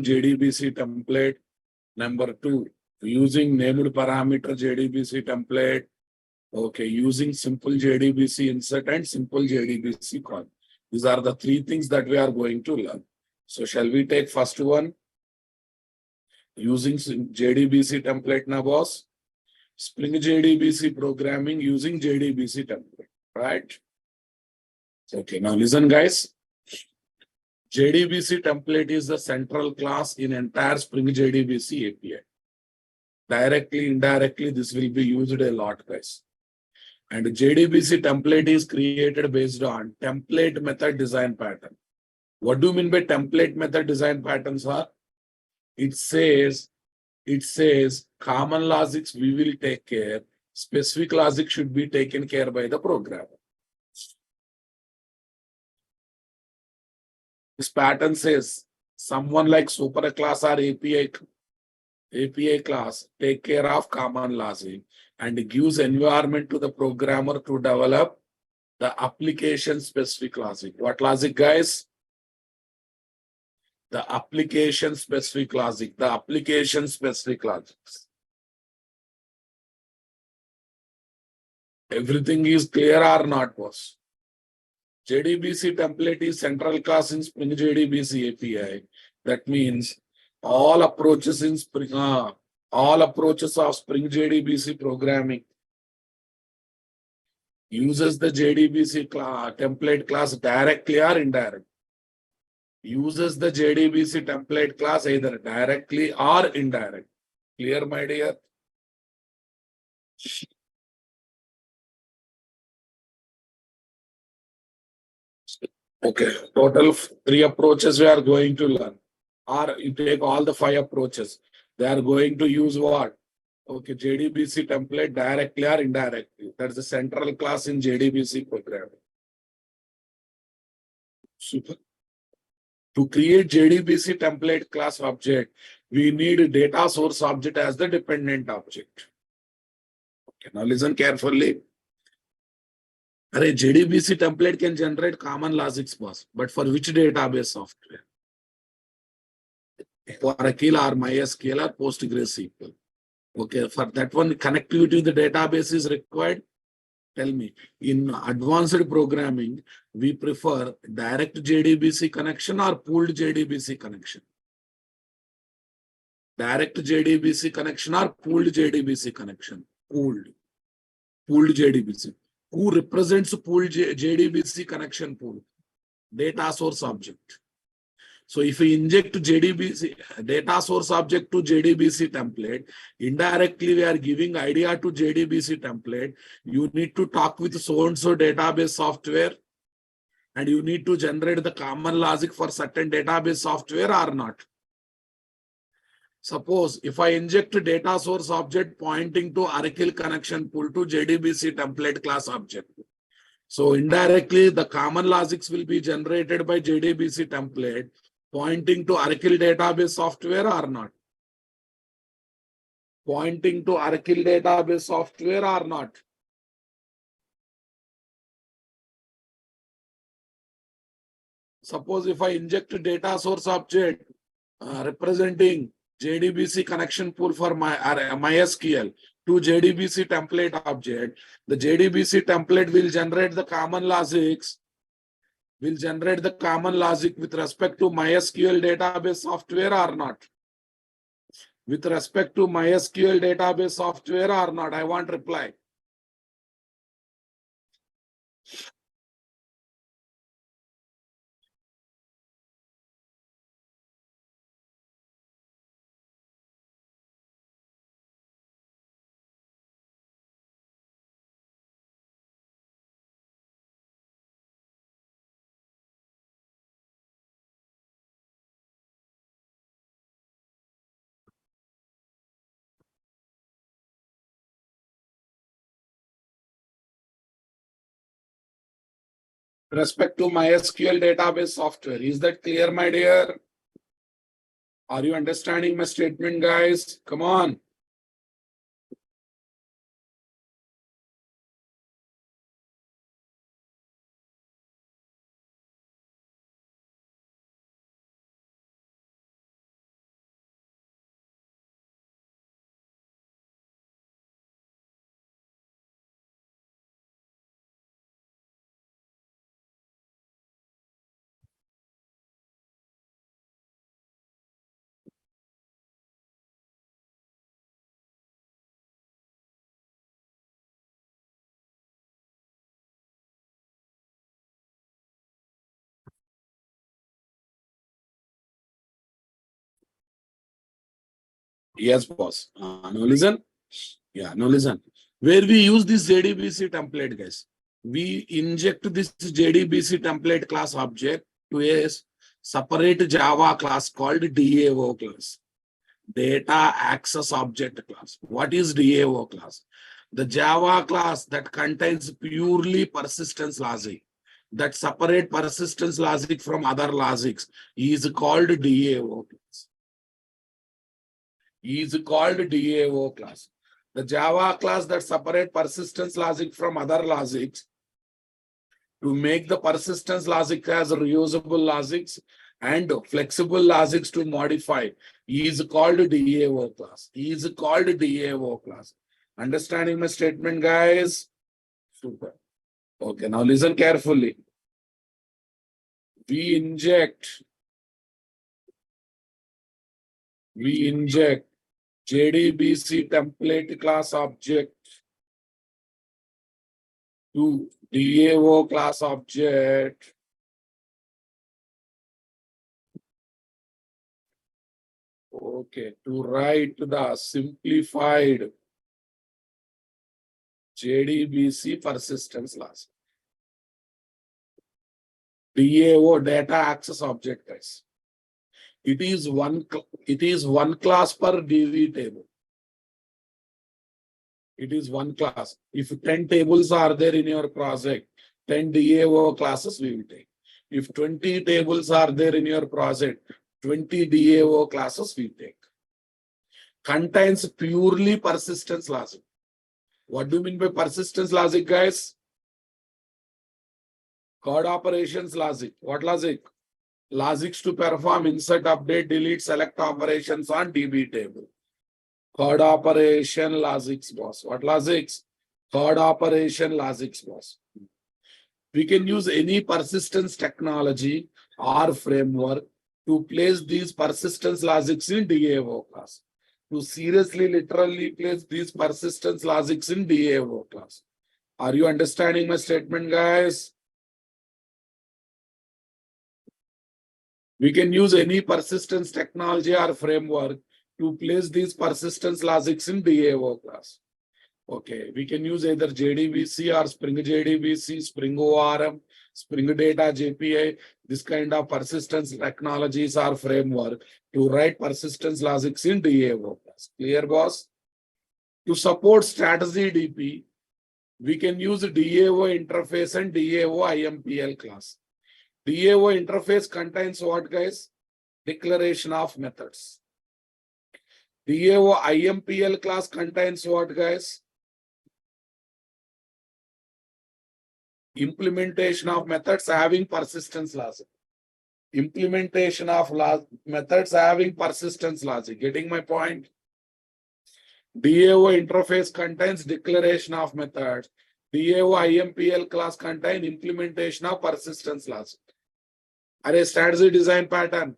JDBC template. Number 2, using named parameter JDBC template. Okay, using simple JDBC insert and simple JDBC call. These are the 3 things that we are going to learn. So shall we take first one? Using JDBC template na boss. Spring JDBC programming using JDBC template, right? Okay, now listen guys. JDBC template is the central class in entire Spring JDBC API. Directly, indirectly, this will be used a lot, guys. And JDBC template is created based on template method design pattern. What do you mean by template method design patterns are? It says common logics we will take care, specific logic should be taken care by the programmer. This pattern says someone like superclass or API class take care of common logic and gives environment to the programmer to develop the application specific logic. What logic, guys? The application specific logic. The application specific logics. Everything is clear or not, boss? JDBC template is central class in Spring JDBC API. That means all approaches in Spring, all approaches of Spring JDBC programming uses the JDBC template class directly or indirectly. Uses the JDBC template class either directly or indirectly. Clear, my dear? Okay, total 3 approaches we are going to learn. Or you take all the 5 approaches. They are going to use what? Okay, JDBC template directly or indirectly. That's the central class in JDBC programming. Super. To create JDBC template class object, we need a data source object as the dependent object. Okay, now listen carefully. JDBC template can generate common logics, boss, but for which database software? Oracle or MySQL or PostgreSQL. Okay, for that one, connectivity to the database is required. Tell me, in advanced programming, we prefer direct JDBC connection or pooled JDBC connection? Direct JDBC connection or pooled JDBC connection? Pooled JDBC. Who represents pooled JDBC connection pool? Data source object. So if we inject JDBC data source object to JDBC template, indirectly we are giving idea to JDBC template. You need to talk with so-and-so database software and you need to generate the common logic for certain database software or not. Suppose if I inject a data source object pointing to Oracle connection pool to JDBC template class object. So indirectly the common logics will be generated by JDBC template pointing to Oracle database software or not? Pointing to Oracle database software or not? Suppose if I inject a data source object representing JDBC connection pool for MySQL to JDBC template object, the JDBC template will generate the common logics, with respect to MySQL database software or not? With respect to MySQL database software or not? I want reply. Respect to MySQL database software. Is that clear, my dear? Are you understanding my statement, guys? Come on. Yes, boss. Now listen. Yeah, now listen. Where we use this JDBC template, guys. We inject this JDBC template class object to a separate Java class called DAO class. Data Access Object class. What is DAO class? The Java class that contains purely persistence logic, that separate persistence logic from other logics, is called DAO class. Is called DAO class. The Java class that separate persistence logic from other logics to make the persistence logic as reusable logics and flexible logics to modify is called DAO class. Is called DAO class. Understanding my statement, guys? Super. Okay, now listen carefully. We inject JDBC template class object to DAO class object. Okay, to write the simplified JDBC persistence logic. DAO, data access object, guys. It is one class per DB table. It is one class. If 10 tables are there in your project, 10 DAO classes we will take. If 20 tables are there in your project, 20 DAO classes we take. Contains purely persistence logic. What do you mean by persistence logic, guys? Code operations logic. What logic? Logics to perform insert, update, delete, select operations on DB table. Code operation logics, boss. What logics? Code operation logics, boss. We can use any persistence technology or framework to place these persistence logics in DAO class. To seriously, literally place these persistence logics in DAO class. Are you understanding my statement, guys? We can use any persistence technology or framework to place these persistence logics in DAO class. Okay, we can use either JDBC or Spring JDBC, Spring ORM, Spring Data JPI, this kind of persistence technologies or framework to write persistence logics in DAO class. Clear, boss? To support strategy DP, we can use DAO interface and DAO IMPL class. DAO interface contains what, guys? Declaration of methods. DAO IMPL class contains what, guys? Implementation of methods having persistence logic. Implementation of methods having persistence logic. Getting my point? DAO interface contains declaration of methods. DAO IMPL class contain implementation of persistence logic. Array strategy design pattern.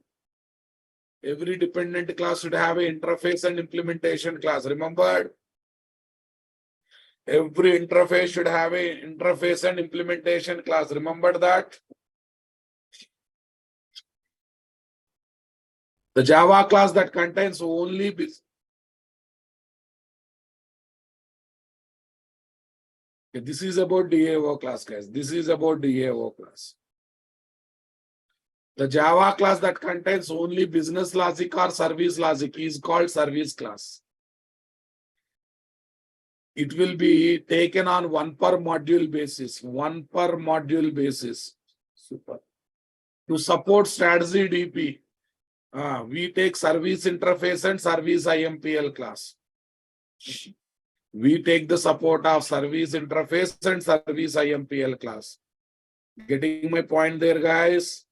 Every dependent class should have an interface and implementation class. Remember? Every interface should have an interface and implementation class. Remember that? The Java class that contains only this is about DAO class, guys. This is about DAO class. The Java class that contains only business logic or service logic is called service class. It will be taken on one per module basis. One per module basis. Super. To support strategy DP, we take service interface and service IMPL class. We take the support of service interface and service IMPL class. Getting my point there, guys?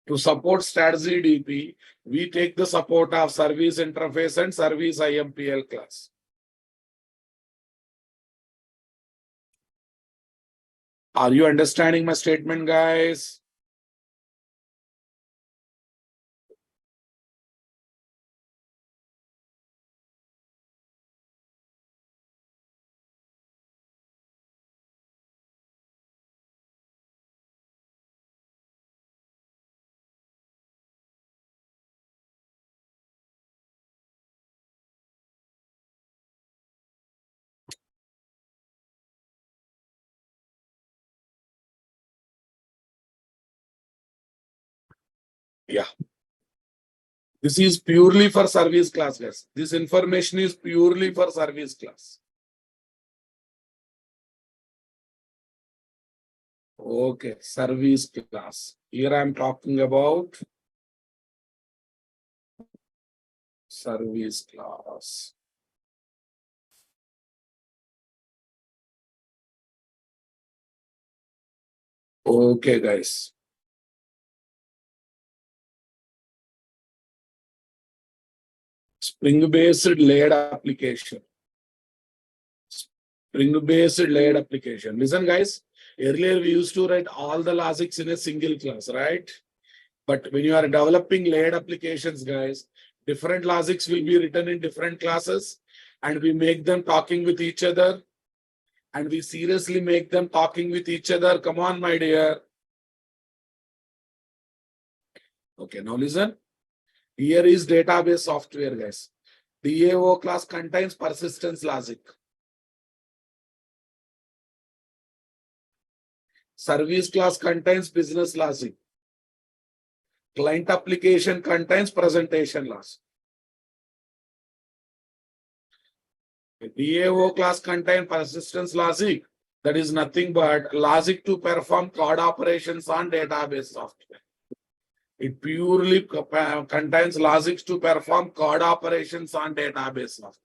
To support strategy DP, we take the support of service interface and service IMPL class. Are you understanding my statement, guys? Yeah. This is purely for service class, guys. This information is purely for service class. Okay, service class. Here I am talking about service class. Okay, guys. Spring-based layered application. Spring-based layered application. Listen, guys. Earlier, we used to write all the logics in a single class, right? But when you are developing layered applications, guys, different logics will be written in different classes, and we make them talking with each other, and we seriously make them talking with each other. Come on, my dear. Okay, now listen. Here is database software, guys. DAO class contains persistence logic. Service class contains business logic. Client application contains presentation logic. DAO class contains persistence logic. That is nothing but logic to perform code operations on database software. It purely contains logics to perform code operations on database software.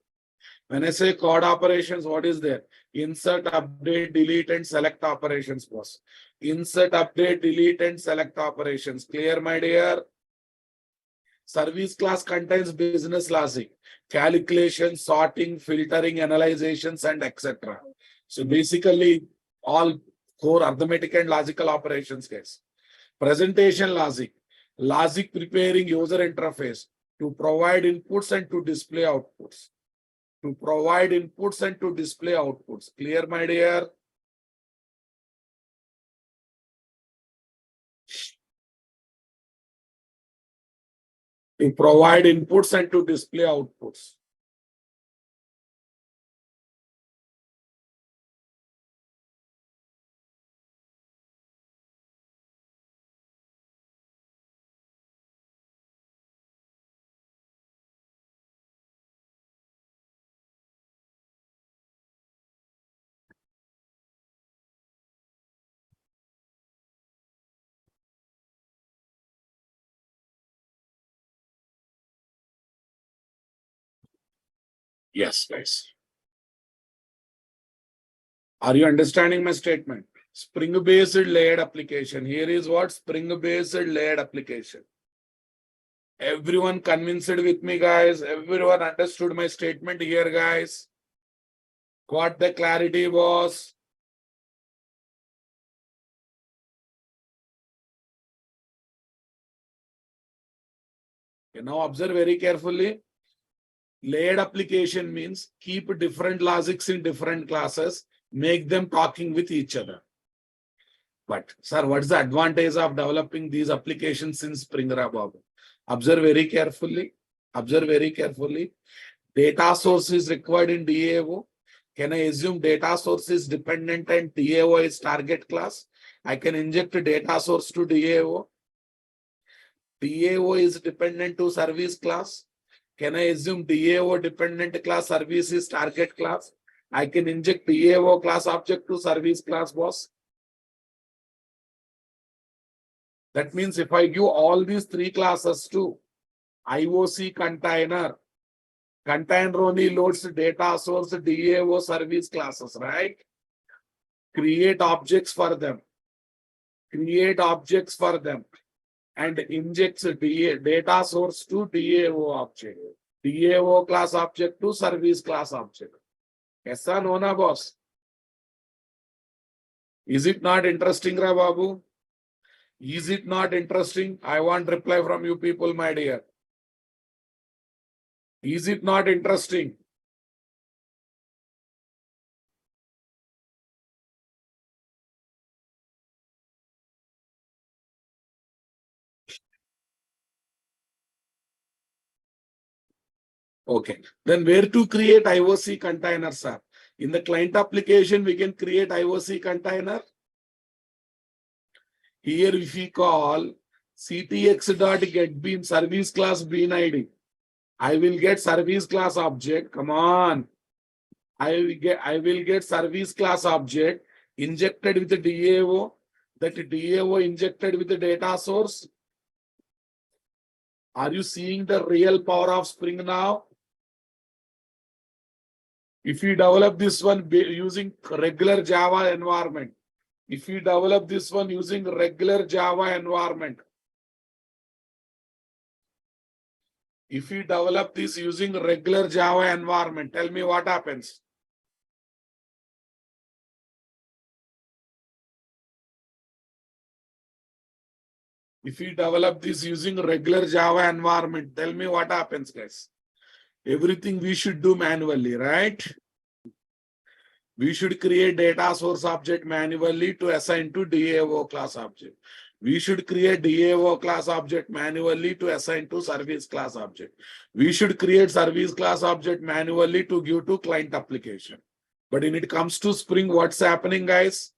When I say code operations, what is there? Insert, update, delete, and select operations, boss. Insert, update, delete, and select operations. Clear, my dear? Service class contains business logic, calculation, sorting, filtering, analyzations, and etc. So basically, all core arithmetic and logical operations, guys. Presentation logic, logic preparing user interface to provide inputs and to display outputs. To provide inputs and to display outputs. Clear, my dear? To provide inputs and to display outputs. Yes, guys. Are you understanding my statement? Spring-based layered application. Here is what Spring-based layered application. Everyone convinced with me, guys. Everyone understood my statement here, guys. What the clarity was. Okay, now observe very carefully. Layered application means keep different logics in different classes, make them talking with each other. But, sir, what's the advantage of developing these applications in Spring Babu? Observe very carefully. Observe very carefully. Data source is required in DAO. Can I assume data source is dependent and DAO is target class? I can inject a data source to DAO. DAO is dependent to service class. Can I assume DAO dependent class service is target class? I can inject DAO class object to service class, boss. That means if I give all these three classes to IOC container, container only loads data source, DAO service classes, right? Create objects for them. Create objects for them and injects data source to DAO object. DAO class object to service class object. Yes or no, na, boss? Is it not interesting, Ra Babu? Is it not interesting? I want reply from you people, my dear. Is it not interesting? Okay. Then where to create IOC containers, sir? In the client application, we can create IOC container. Here if we call CTX dot get bean service class bean ID. I will get service class object. Come on. I will get service class object injected with the DAO. That DAO injected with the data source. Are you seeing the real power of Spring now? If you develop this one using regular Java environment, if you develop this one using regular Java environment, if you develop this using regular Java environment, tell me what happens. If you develop this using regular Java environment, tell me what happens, guys. Everything we should do manually, right? We should create data source object manually to assign to DAO class object. We should create DAO class object manually to assign to service class object. We should create service class object manually to give to client application. But when it comes to Spring, what's happening, guys?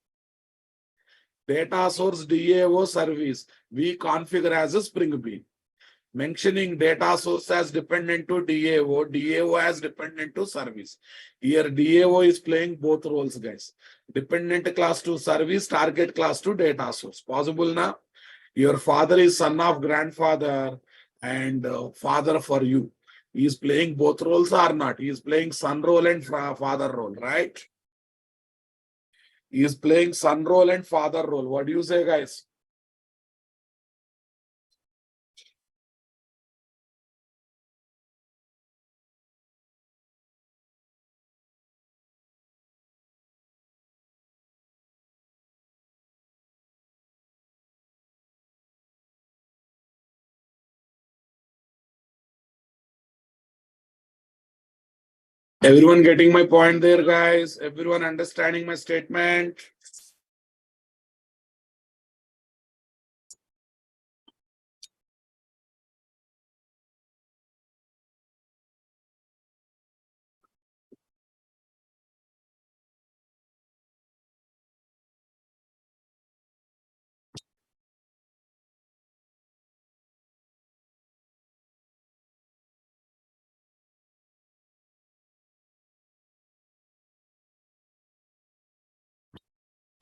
Data source DAO service, we configure as a Spring Bean. Mentioning data source as dependent to DAO, DAO as dependent to service. Here DAO is playing both roles, guys. Dependent class to service, target class to data source. Possible now? Your father is son of grandfather and father for you. He is playing both roles or not? He is playing son role and father role, right? He is playing son role and father role. What do you say, guys? Everyone getting my point there, guys? Everyone understanding my statement?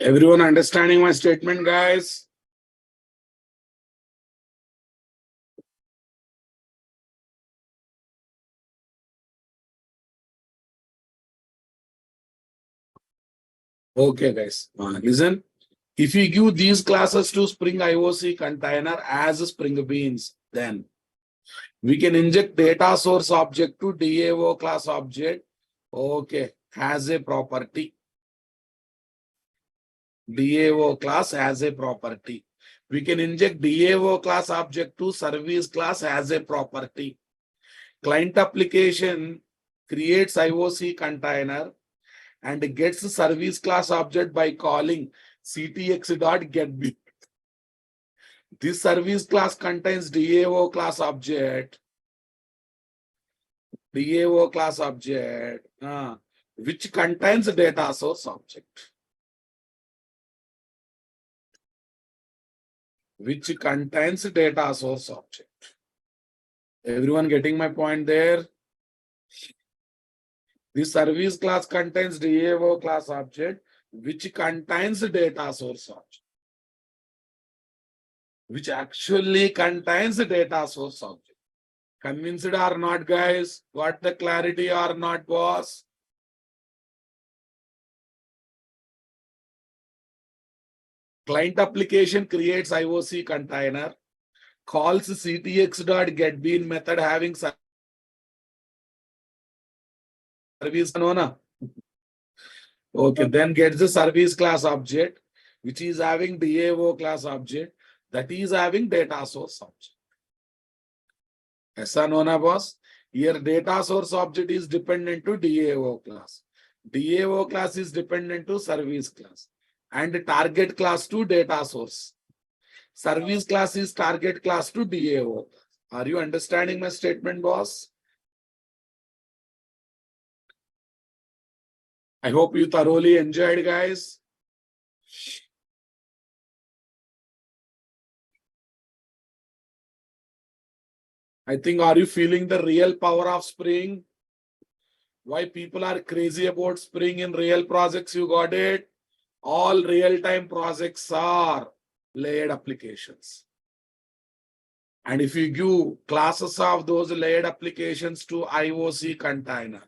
Everyone understanding my statement, guys? Okay, guys. Listen. If you give these classes to Spring IOC container as Spring Beans, then we can inject data source object to DAO class object. Okay, has a property. DAO class has a property. We can inject DAO class object to service class as a property. Client application creates IOC container and gets the service class object by calling ctx.getBean. This service class contains DAO class object, which contains data source object. Which contains data source object. Everyone getting my point there? This service class contains DAO class object, which contains data source object. Which actually contains data source object. Convinced or not, guys? Got the clarity or not, boss? Client application creates IOC container, calls ctx.getBean method having service. No. Okay, then gets the service class object, which is having DAO class object, that is having data source object. Yes or no, boss? Here data source object is dependent to DAO class. DAO class is dependent to service class. And target class to data source. Service class is target class to DAO. Are you understanding my statement, boss? I hope you thoroughly enjoyed, guys. I think, are you feeling the real power of Spring? Why people are crazy about Spring in real projects? You got it? All real-time projects are layered applications. And if you give classes of those layered applications to IOC container,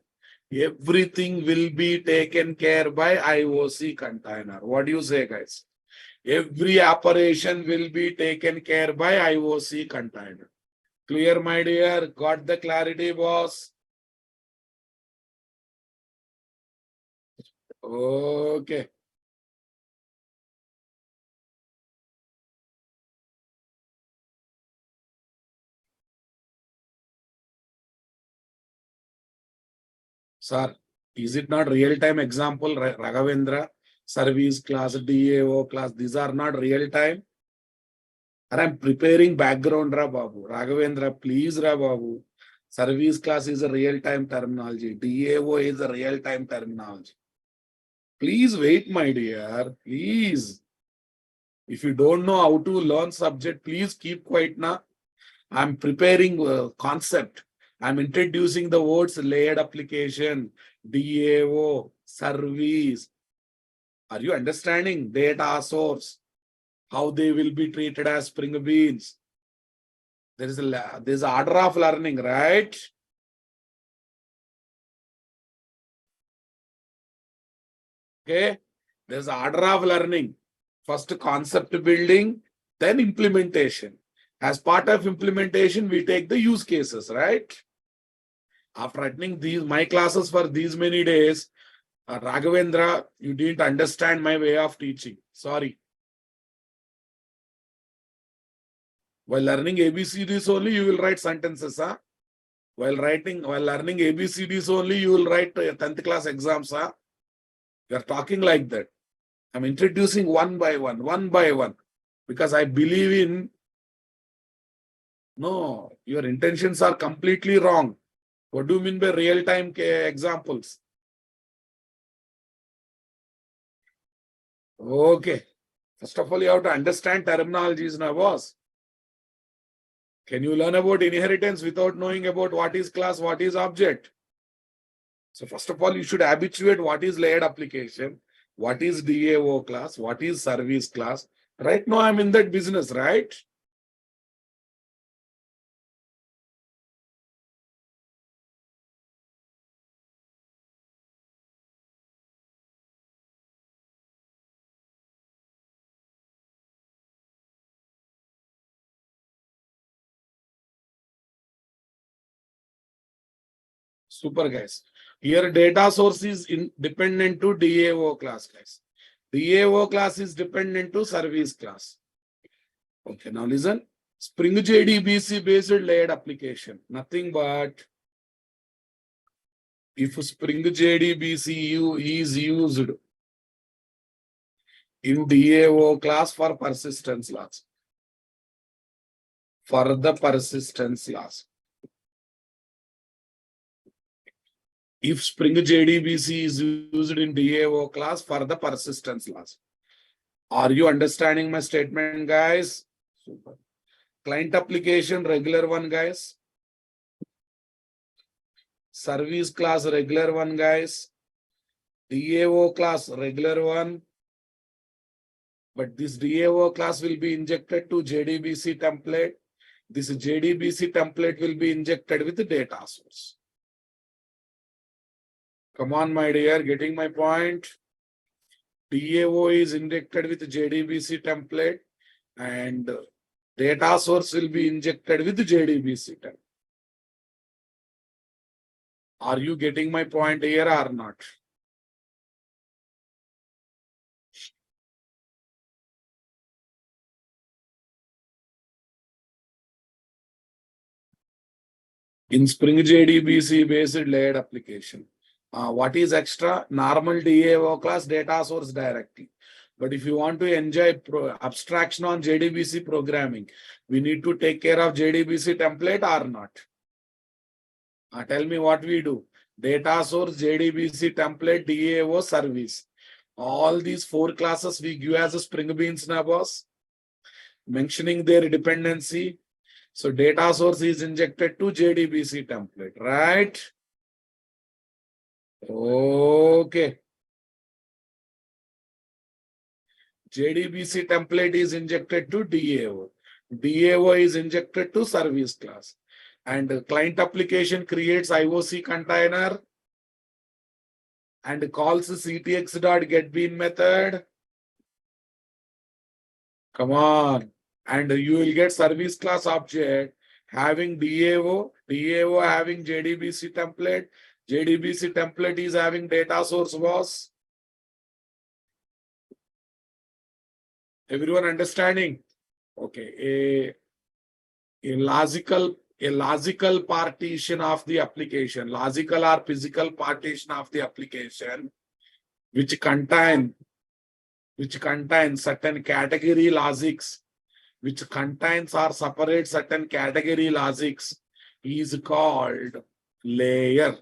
everything will be taken care by IOC container. What do you say, guys? Every operation will be taken care by IOC container. Clear, my dear? Got the clarity, boss? Okay. Sir, is it not real-time example, Raghavendra? Service class, DAO class, these are not real-time. And I'm preparing background, Ra Babu. Raghavendra, please, Ra Babu. Service class is a real-time terminology. DAO is a real-time terminology. Please wait, my dear. Please. If you don't know how to learn subject, please keep quiet now. I'm preparing a concept. I'm introducing the words layered application, DAO, service. Are you understanding? Data source, how they will be treated as Spring Beans. There's an order of learning, right? Okay. There's an order of learning. First concept building, then implementation. As part of implementation, we take the use cases, right? After attending my classes for these many days, Raghavendra, you didn't understand my way of teaching. Sorry. While learning ABCDs only, you will write sentences. Huh? While learning ABCDs only, you will write 10th class exams. Huh? You are talking like that. I'm introducing one by one, because I believe in. No, your intentions are completely wrong. What do you mean by real-time examples? Okay. First of all, you have to understand terminologies now, boss. Can you learn about inheritance without knowing about what is class, what is object? So first of all, you should habituate what is layered application, what is DAO class, what is service class. Right now, I'm in that business, right? Super, guys. Here, data source is independent to DAO class, guys. DAO class is dependent to service class. Okay, now listen. Spring JDBC based layered application. Nothing but if Spring JDBC is used in DAO class for persistence loss. For the persistence loss. If Spring JDBC is used in DAO class for the persistence loss. Are you understanding my statement, guys? Super. Client application, regular one, guys. Service class, regular one, guys. DAO class, regular one. But this DAO class will be injected to JDBC template. This JDBC template will be injected with the data source. Come on, my dear, getting my point? DAO is injected with JDBC template and data source will be injected with JDBC template. Are you getting my point here or not? In Spring JDBC based layered application. What is extra? Normal DAO class data source directly. But if you want to enjoy abstraction on JDBC programming, we need to take care of JDBC template or not? Tell me what we do. Data source, JDBC template, DAO service. All these 4 classes we give as a Spring Beans now, boss. Mentioning their dependency. So data source is injected to JDBC template, right? Okay. JDBC template is injected to DAO. DAO is injected to service class. And client application creates IOC container and calls ctx.getBean method. Come on. And you will get service class object having DAO having JDBC template. JDBC template is having data source was. Everyone understanding? Okay. A logical partition of the application, logical or physical partition of the application, which contain certain category logics, which contains or separates certain category logics, is called layer.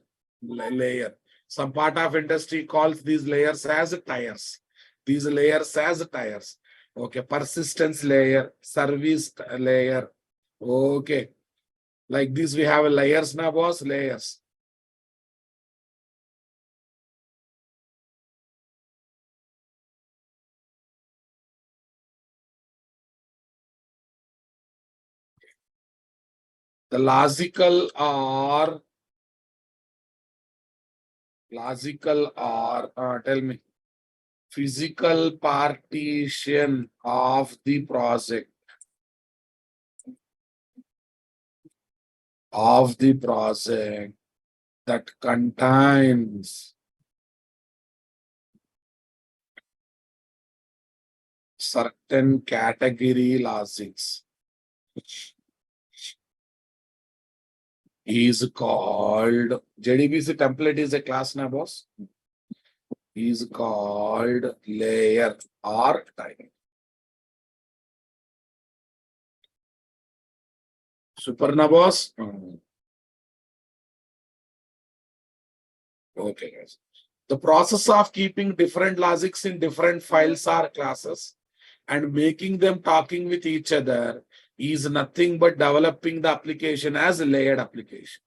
Some part of industry calls these layers as tiers. These layers as tiers. Okay, persistence layer, service layer. Okay, like this we have layers now, boss. Layers. The logical or tell me, physical partition of the project that contains certain category logics is called JDBC template. Is a class now, boss. Is called layer or type. Super na, boss. Okay, guys. The process of keeping different logics in different files or classes and making them talking with each other is nothing but developing the application as a layered application.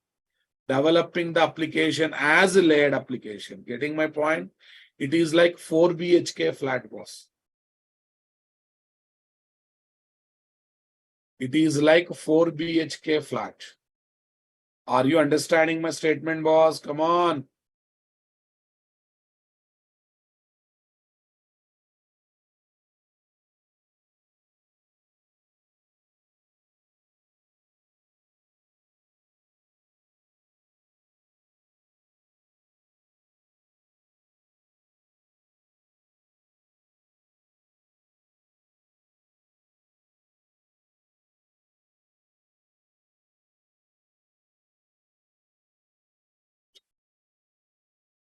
Developing the application as a layered application. Getting my point? It is like 4 BHK flat, boss. It is like 4 BHK flat. Are you understanding my statement, boss? Come on.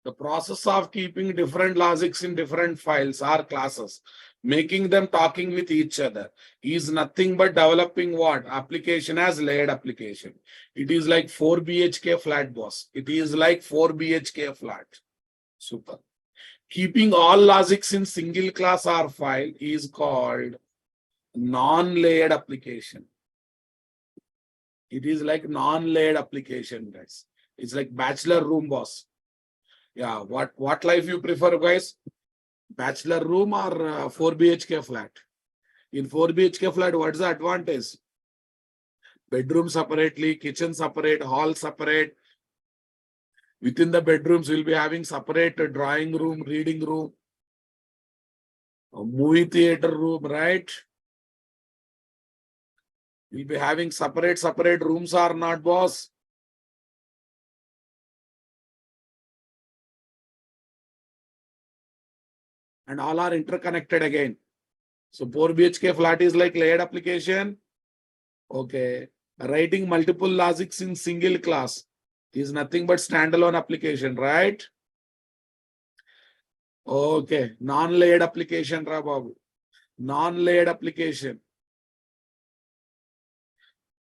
The process of keeping different logics in different files or classes, making them talking with each other, is nothing but developing what? Application as layered application. It is like 4 BHK flat, boss. It is like 4 BHK flat. Super. Keeping all logics in single class or file is called non-layered application. It is like non-layered application, guys. It's like bachelor room, boss. Yeah, what life you prefer, guys? Bachelor room or 4 BHK flat? In 4 BHK flat, what is the advantage? Bedroom separately, kitchen separate, hall separate. Within the bedrooms, we'll be having separate drawing room, reading room, a movie theater room, right? We'll be having separate rooms or not, boss? And all are interconnected again. So 4 BHK flat is like layered application. Okay. Writing multiple logics in single class is nothing but standalone application, right? Okay. Non-layered application, Babu. Non-layered application.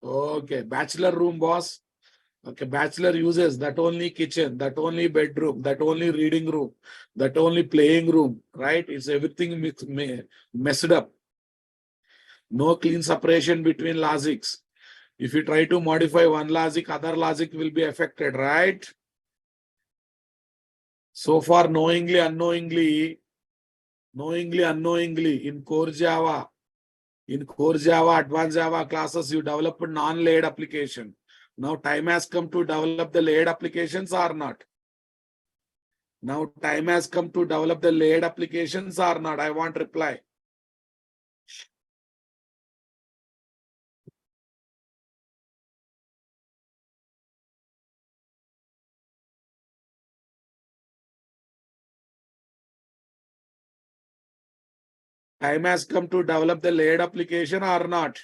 Okay. Bachelor room, boss. Okay. Bachelor uses that only kitchen, that only bedroom, that only reading room, that only playing room, right? It's everything messed up. No clean separation between logics. If you try to modify one logic, other logic will be affected, right? So far, knowingly, unknowingly, in core Java, advanced Java classes, you develop a non-layered application. Now time has come to develop the layered applications or not? Now time has come to develop the layered applications or not? I want reply. Time has come to develop the layered application or not?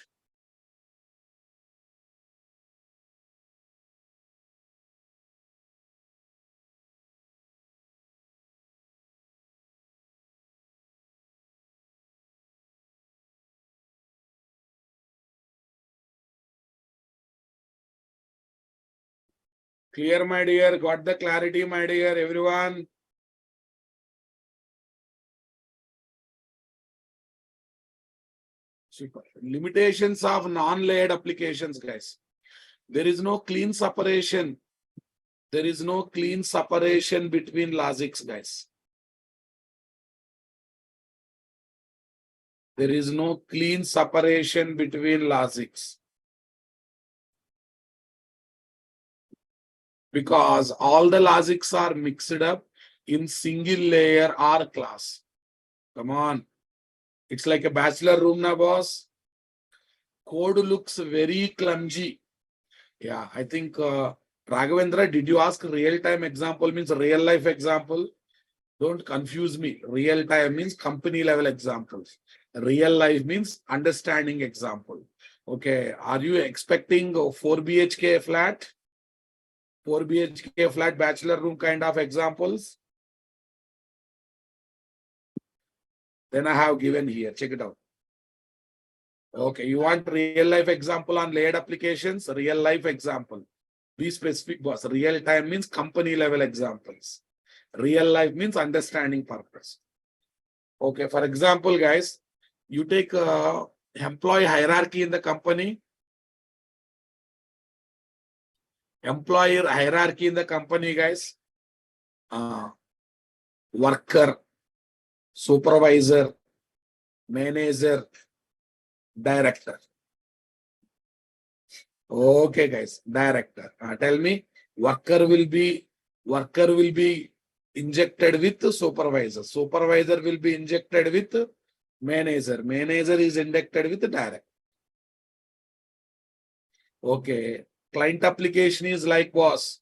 Clear, my dear? Got the clarity, my dear, everyone? Super. Limitations of non-layered applications, guys. There is no clean separation. There is no clean separation between logics, guys. There is no clean separation between logics. Because all the logics are mixed up in single layer or class. Come on. It's like a bachelor room now, boss. Code looks very clumsy. Yeah, I think Raghavendra, did you ask real-time example means real-life example? Don't confuse me. Real-time means company-level examples. Real life means understanding example. Okay, are you expecting a 4 BHK flat? 4 BHK flat bachelor room kind of examples? Then I have given here. Check it out. Okay, you want real life example on layered applications? Real life example. Be specific, boss. Real time means company level examples. Real life means understanding purpose. Okay, for example, guys, you take employee hierarchy in the company. Employer hierarchy in the company, guys. Worker, supervisor, manager, director. Okay, guys, director. Tell me, worker will be injected with supervisor. Supervisor will be injected with manager. Manager is injected with director. Okay. Client application is like boss.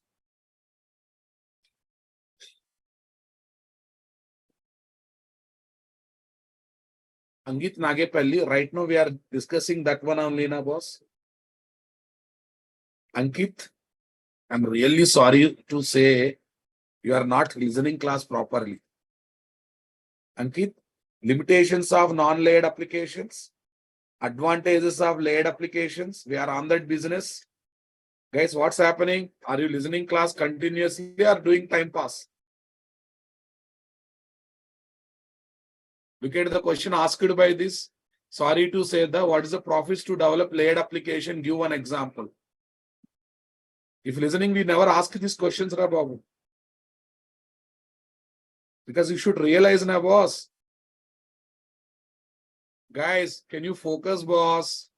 Angit Nagepalli, right now we are discussing that one only, na boss. Ankit, I'm really sorry to say you are not listening class properly. Ankit, limitations of non-layered applications, advantages of layered applications. We are on that business. Guys, what's happening? Are you listening class continuously or doing time pass? Look at the question asked by this. Sorry to say that what is the profits to develop layered application? Give one example. If listening, we never ask these questions, Ra Babu. Because you should realize, na boss. Guys, can you focus, boss?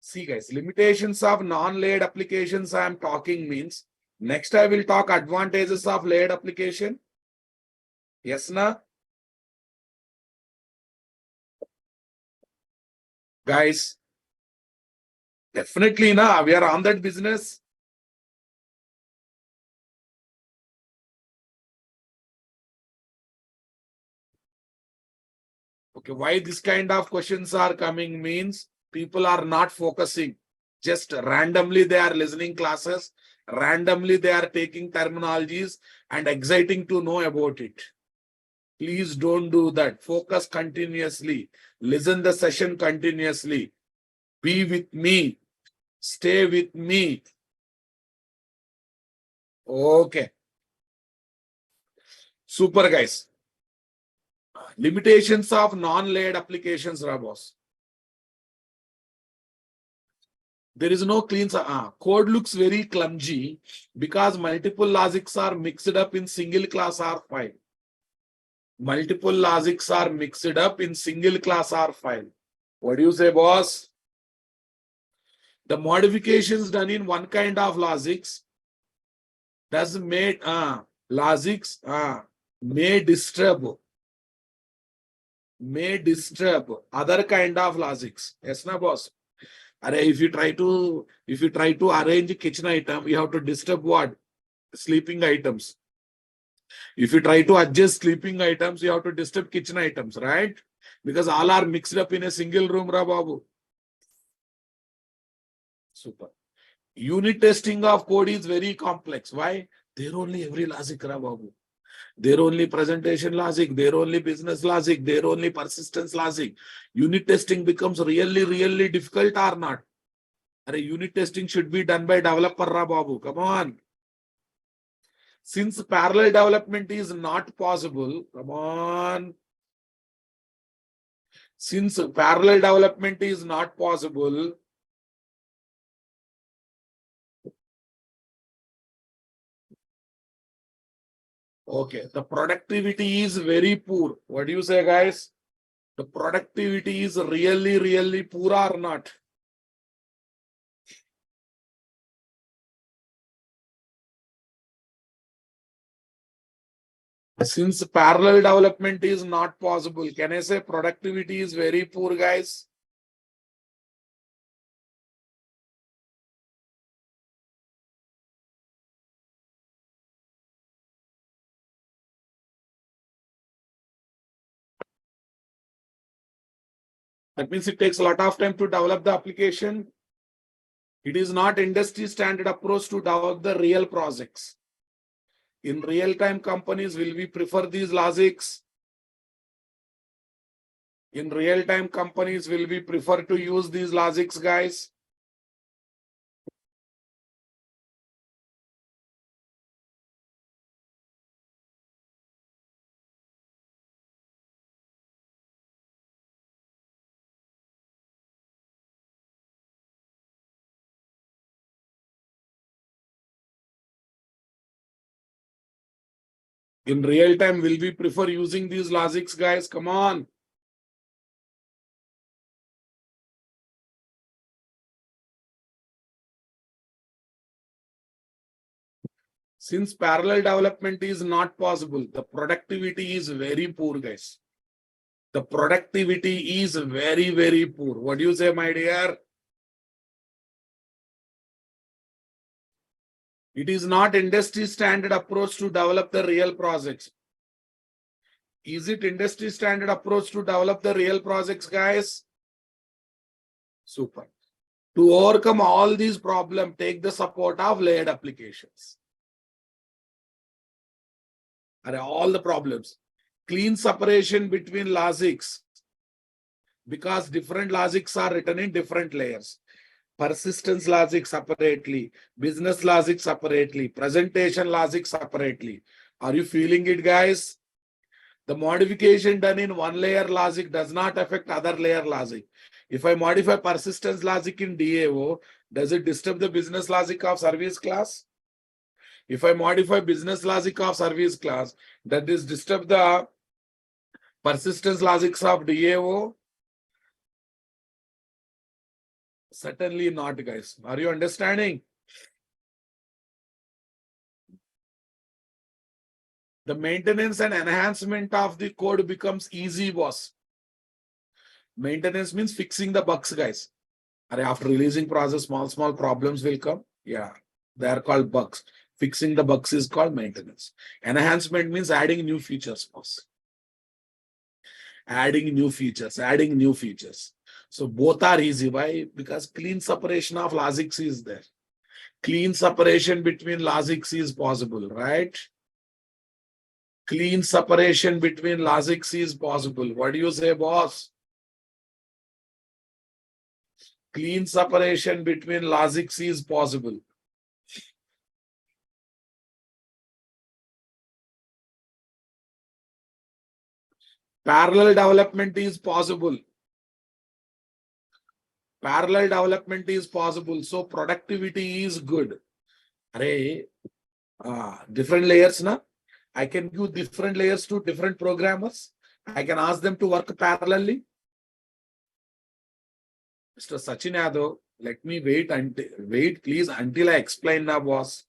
See, guys, limitations of non-layered applications I am talking means next I will talk advantages of layered application. Yes, na? Guys, definitely, na? We are on that business. Okay, why this kind of questions are coming means people are not focusing. Just randomly they are listening classes, randomly they are taking terminologies and exciting to know about it. Please don't do that. Focus continuously. Listen the session continuously. Be with me. Stay with me. Okay. Super, guys. Limitations of non-layered applications, Rabos. There is no clean code looks very clumsy because multiple logics are mixed up in single class R file. Multiple logics are mixed up in single class R file. What do you say, boss? The modifications done in one kind of logics does make logics may disturb other kind of logics. Yes, na boss. If you try to arrange a kitchen item, you have to disturb what? Sleeping items. If you try to adjust sleeping items, you have to disturb kitchen items, right? Because all are mixed up in a single room, Ra Babu. Super. Unit testing of code is very complex. Why? There only every logic, Ra Babu. There only presentation logic, there only business logic, there only persistence logic. Unit testing becomes really, really difficult or not? Unit testing should be done by developer, Ra Babu. Come on. Since parallel development is not possible, come on. Since parallel development is not possible, okay, the productivity is very poor. What do you say, guys? The productivity is really, really poor or not? Since parallel development is not possible, can I say productivity is very poor, guys? That means it takes a lot of time to develop the application. It is not industry standard approach to develop the real projects. In real-time companies, will we prefer these logics? In real-time companies, will we prefer to use these logics, guys? In real-time, will we prefer using these logics, guys? Come on. Since parallel development is not possible, the productivity is very poor, guys. The productivity is very, very poor. What do you say, my dear? It is not industry standard approach to develop the real projects. Is it industry standard approach to develop the real projects, guys? Super. To overcome all these problems, take the support of layered applications. All the problems. Clean separation between logics, because different logics are written in different layers. Persistence logic separately, business logic separately, presentation logic separately. Are you feeling it, guys? The modification done in one layer logic does not affect other layer logic. If I modify persistence logic in DAO, does it disturb the business logic of service class? If I modify business logic of service class, does this disturb the persistence logics of DAO? Certainly not, guys. Are you understanding? The maintenance and enhancement of the code becomes easy, boss. Maintenance means fixing the bugs, guys. After releasing process, small problems will come. Yeah, they are called bugs. Fixing the bugs is called maintenance. Enhancement means adding new features, boss. Adding new features. So both are easy. Why? Because clean separation of logics is there. Clean separation between logics is possible, right? Clean separation between logics is possible. What do you say, boss? Clean separation between logics is possible. Parallel development is possible. Parallel development is possible. So productivity is good. Array, different layers, na? I can give different layers to different programmers. I can ask them to work parallelly. Mr. Sachin Yadav, let me wait please until I explain now, boss.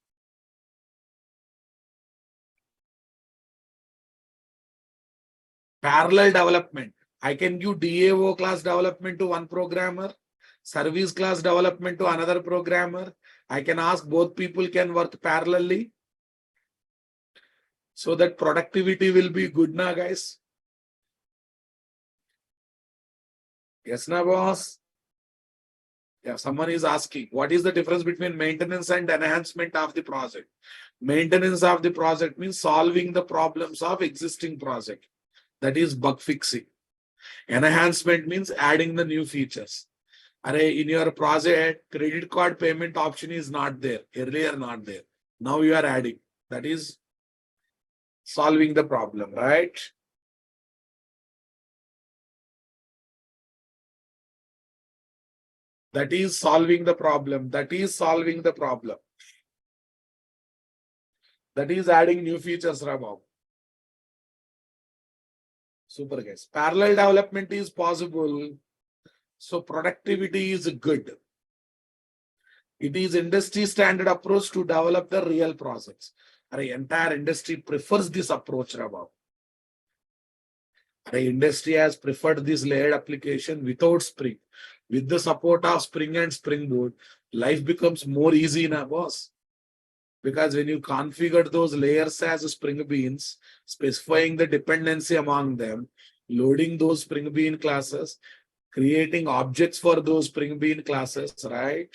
Parallel development. I can give DAO class development to one programmer, service class development to another programmer. I can ask both people can work parallelly. So that productivity will be good now, guys. Yes, na, boss? Yeah, someone is asking, what is the difference between maintenance and enhancement of the project? Maintenance of the project means solving the problems of existing project. That is bug fixing. Enhancement means adding the new features. In your project, credit card payment option is not there. Earlier not there. Now you are adding. That is solving the problem, right? That is solving the problem. That is solving the problem. That is adding new features, Rabab. Super, guys. Parallel development is possible. So productivity is good. It is industry standard approach to develop the real projects. The entire industry prefers this approach, Rabab. The industry has preferred this layered application without Spring. With the support of Spring and Spring Boot, life becomes more easy now, boss. Because when you configure those layers as Spring Beans, specifying the dependency among them, loading those Spring Bean classes, creating objects for those Spring Bean classes, right?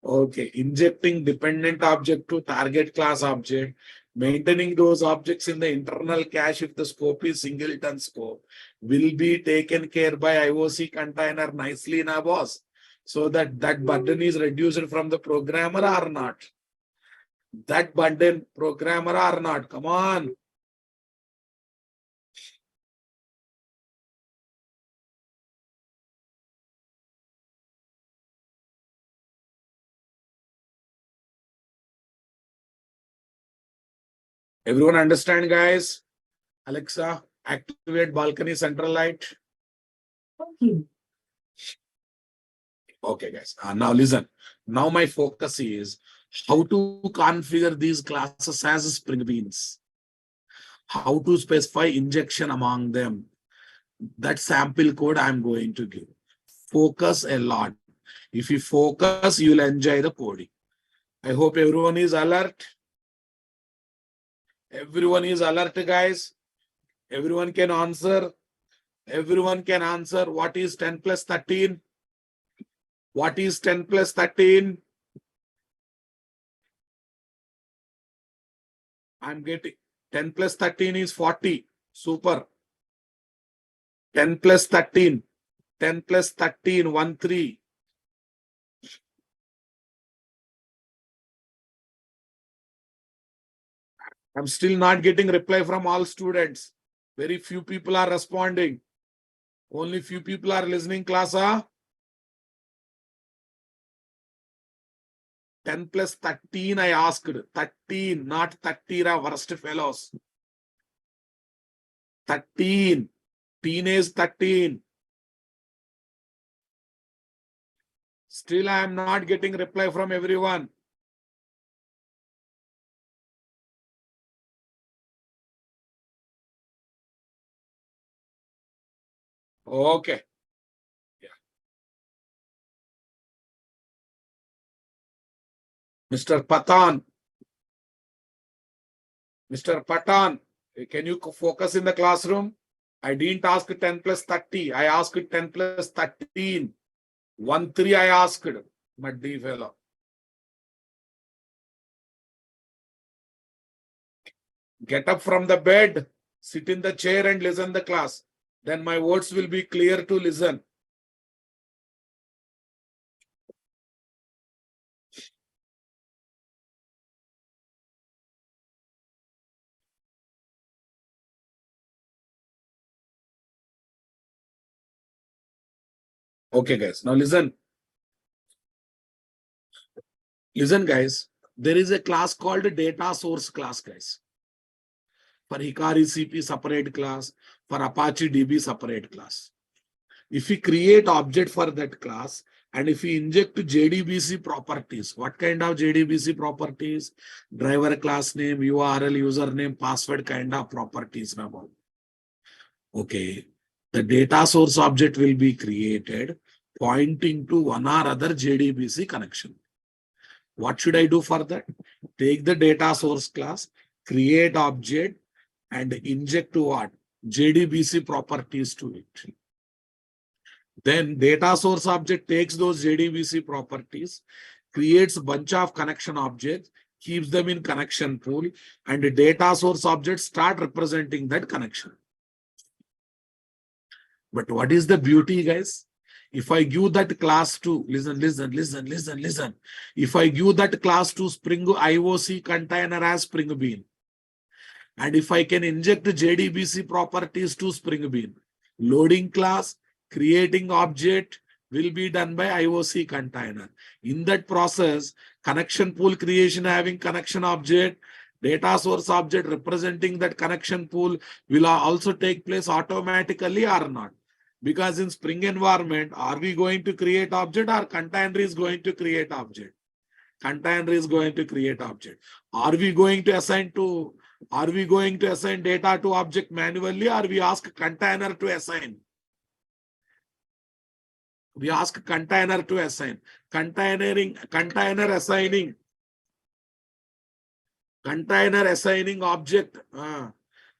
Okay, injecting dependent object to target class object, maintaining those objects in the internal cache if the scope is singleton scope, will be taken care by IOC container nicely, na, boss. So that burden is reduced from the programmer or not. That burden programmer or not. Come on. Everyone understand, guys? Alexa, activate balcony central light. Okay, guys. Now listen. Now my focus is how to configure these classes as Spring Beans. How to specify injection among them. That sample code I'm going to give. Focus a lot. If you focus, you'll enjoy the coding. I hope everyone is alert. Everyone is alert, guys. Everyone can answer. Everyone can answer. What is 10 plus 13? What is 10 plus 13? I'm getting 10 plus 13 is 40. Super. 10 plus 13. 10 plus 13, 1, 3. I'm still not getting reply from all students. Very few people are responding. Only few people are listening, class. 10 plus 13, I asked. 13, not 30, worst fellows. 13. Teenage 13. Still, I am not getting reply from everyone. Okay. Yeah. Mr. Patan. Mr. Patan, can you focus in the classroom? I didn't ask 10 plus 30. I asked 10 plus 13. 1, 3 I asked. Muddy fellow. Get up from the bed, sit in the chair and listen the class. Then my words will be clear to listen. Okay, guys. Now listen. Listen, guys. There is a class called data source class, guys. For Hikari CP, separate class. For Apache DB, separate class. If we create object for that class, and if we inject JDBC properties, what kind of JDBC properties? Driver class name, URL, username, password kind of properties. Okay. The data source object will be created pointing to one or other JDBC connection. What should I do for that? Take the data source class, create object, and inject to what? JDBC properties to it. Then data source object takes those JDBC properties, creates a bunch of connection objects, keeps them in connection pool, and the data source object start representing that connection. But what is the beauty, guys? If I give that class to, listen. If I give that class to Spring IOC container as Spring Bean, and if I can inject JDBC properties to Spring Bean, loading class, creating object will be done by IOC container. In that process, connection pool creation having connection object, data source object representing that connection pool will also take place automatically or not. Because in Spring environment, are we going to create object or container is going to create object? Container is going to create object. Are we going to assign data to object manually, or we ask container to assign? We ask container to assign. Container assigning object.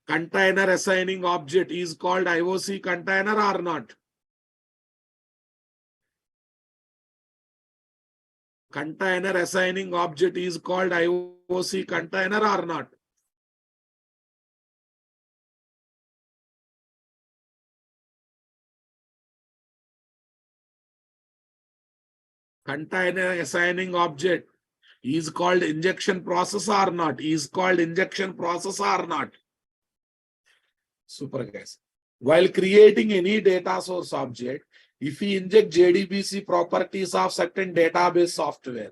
Container assigning object is called IOC container or not? Container assigning object is called IOC container or not? Container assigning object is called injection process or not? Is called injection process or not? Super, guys. While creating any data source object, if we inject JDBC properties of certain database software,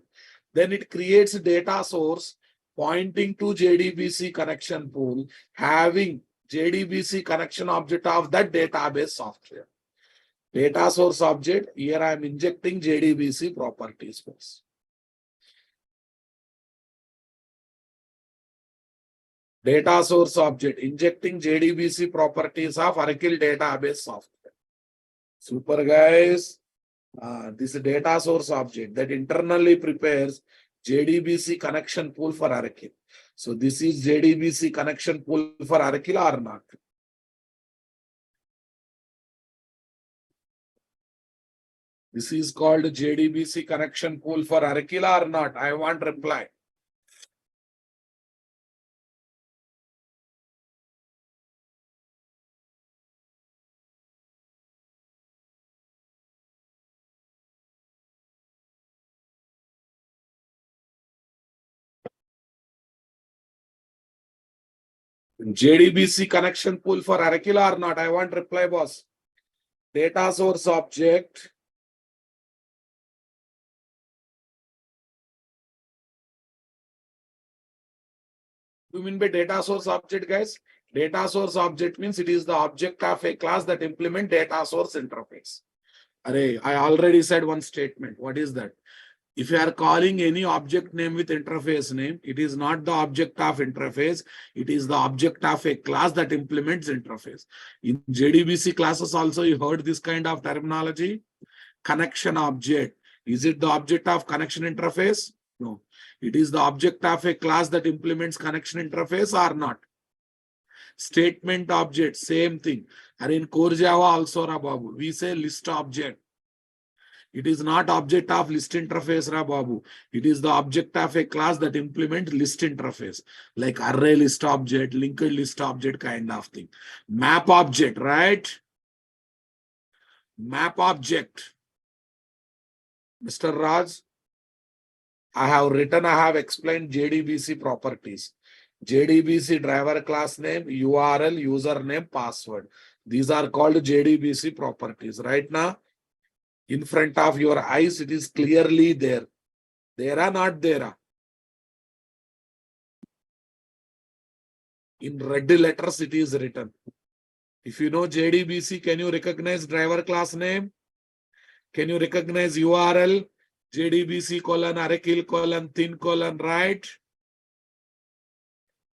then it creates data source pointing to JDBC connection pool, having JDBC connection object of that database software. Data source object, here I am injecting JDBC properties first. Data source object, injecting JDBC properties of Oracle database software. Super, guys. This data source object that internally prepares JDBC connection pool for Oracle. So this is JDBC connection pool for Oracle or not? This is called JDBC connection pool for Oracle or not? I want reply. JDBC connection pool for Oracle or not? I want reply, boss. Data source object. You mean by data source object, guys? Data source object means it is the object of a class that implement data source interface. Array, I already said one statement. What is that? If you are calling any object name with interface name, it is not the object of interface. It is the object of a class that implements interface. In JDBC classes also, you heard this kind of terminology. Connection object. Is it the object of connection interface? No. It is the object of a class that implements connection interface or not. Statement object, same thing. And in core Java also, Babu, we say list object. It is not object of list interface, Babu. It is the object of a class that implements list interface, like array list object, linked list object kind of thing. Map object, right? Map object. Mr. Raj, I have explained JDBC properties. JDBC driver class name, URL, username, password. These are called JDBC properties. Right now, In front of your eyes, it is clearly there. There are not there. In red letters, it is written. If you know JDBC, can you recognize driver class name? Can you recognize URL? JDBC : Arakil : thin : right?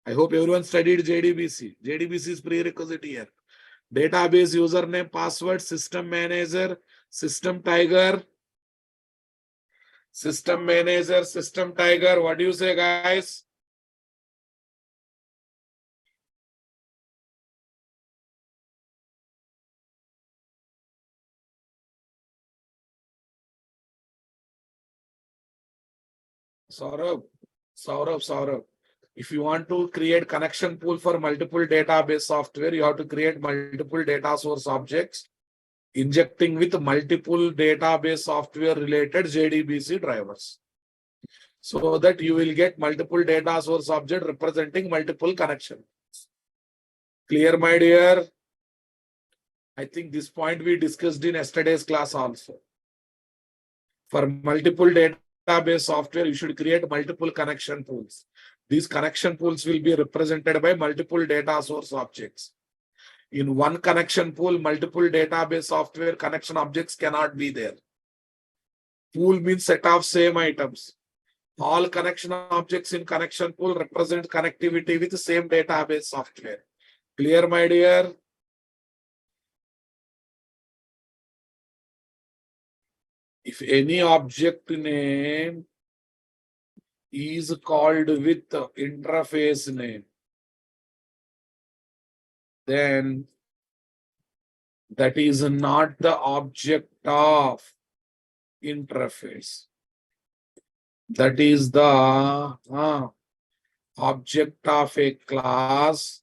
I hope everyone studied JDBC. JDBC is prerequisite here. Database username, password, system manager, system tiger. System manager, system tiger. What do you say, guys? Saurabh. If you want to create connection pool for multiple database software, you have to create multiple data source objects, injecting with multiple database software related JDBC drivers, so that you will get multiple data source object representing multiple connection. Clear, my dear? I think this point we discussed in yesterday's class also. For multiple database software, you should create multiple connection pools. These connection pools will be represented by multiple data source objects. In one connection pool, multiple database software connection objects cannot be there. Pool means set of same items. All connection objects in connection pool represent connectivity with the same database software. Clear, my dear? If any object name is called with interface name, then that is not the object of interface. That is the object of a class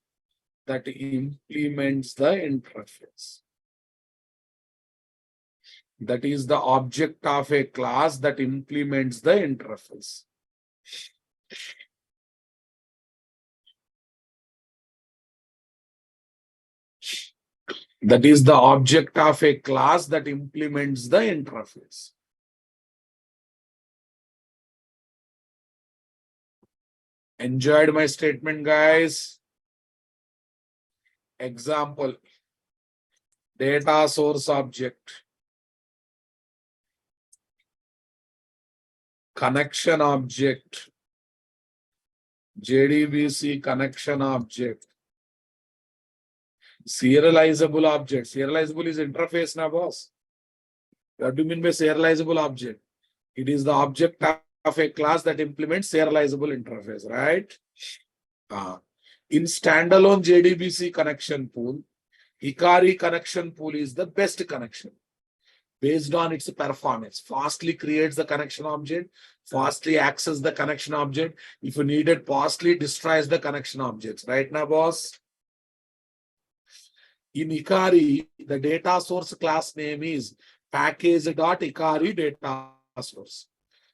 that implements the interface. That is the object of a class that implements the interface. That is the object of a class that implements the interface. Enjoyed my statement, guys? Example: data source object, connection object, JDBC connection object, serializable object. Serializable is interface, na boss? What do you mean by serializable object? It is the object of a class that implements serializable interface, right? In standalone JDBC connection pool, Hikari connection pool is the best connection based on its performance. Fastly creates the connection object, fastly access the connection object. If you need it, fastly destroys the connection objects. Right now, boss? In Hikari, the data source class name is package.Hikari data source.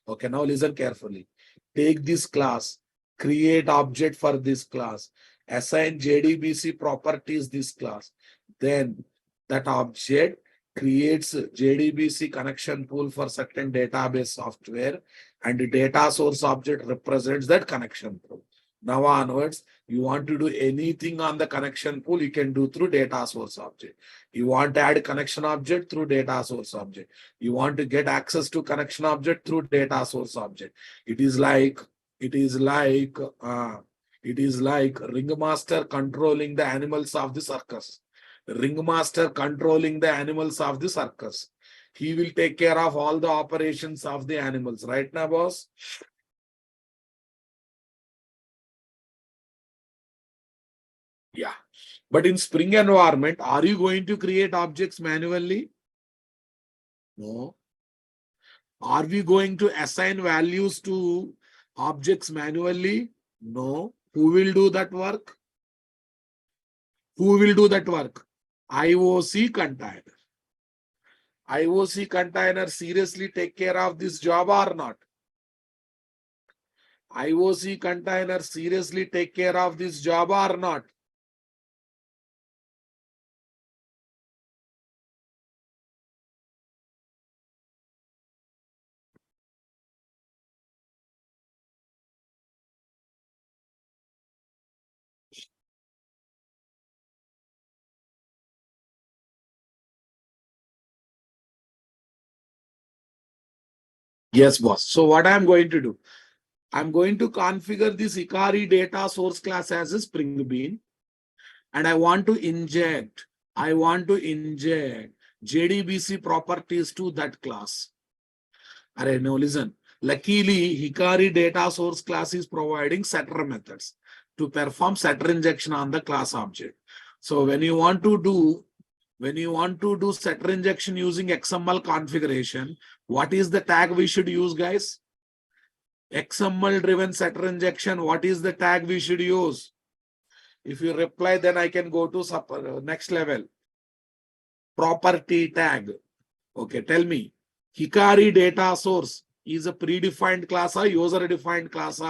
Okay, now listen carefully. Take this class, create object for this class, assign JDBC properties this class. Then that object creates JDBC connection pool for certain database software, and the data source object represents that connection pool. Now onwards, you want to do anything on the connection pool, you can do through data source object. You want to add connection object through data source object. You want to get access to connection object through data source object. It is like ringmaster controlling the animals of the circus. Ringmaster controlling the animals of the circus. He will take care of all the operations of the animals. Right now, boss? Yeah. But in Spring environment, are you going to create objects manually? No. Are we going to assign values to objects manually? No. Who will do that work? Who will do that work? IOC container. IOC container seriously take care of this job or not? IOC container seriously take care of this job or not? Yes, boss. So what I'm going to do? I'm going to configure this Ikari data source class as a Spring Bean, and I want to inject JDBC properties to that class. Array, no, listen. Luckily, Hikari data source class is providing setter methods to perform setter injection on the class object. So when you want to do setter injection using XML configuration, what is the tag we should use, guys? XML driven setter injection. What is the tag we should use? If you reply, then I can go to next level. Property tag. Okay, tell me. Hikari data source is a predefined class or user defined class?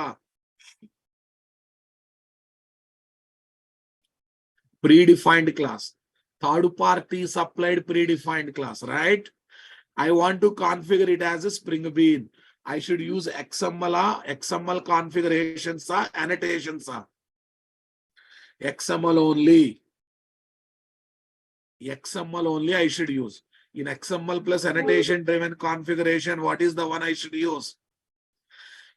Predefined class. Third party supplied predefined class, right? I want to configure it as a Spring Bean. I should use XML configurations, annotations. XML only. XML only I should use. In XML plus annotation driven configuration, what is the one I should use?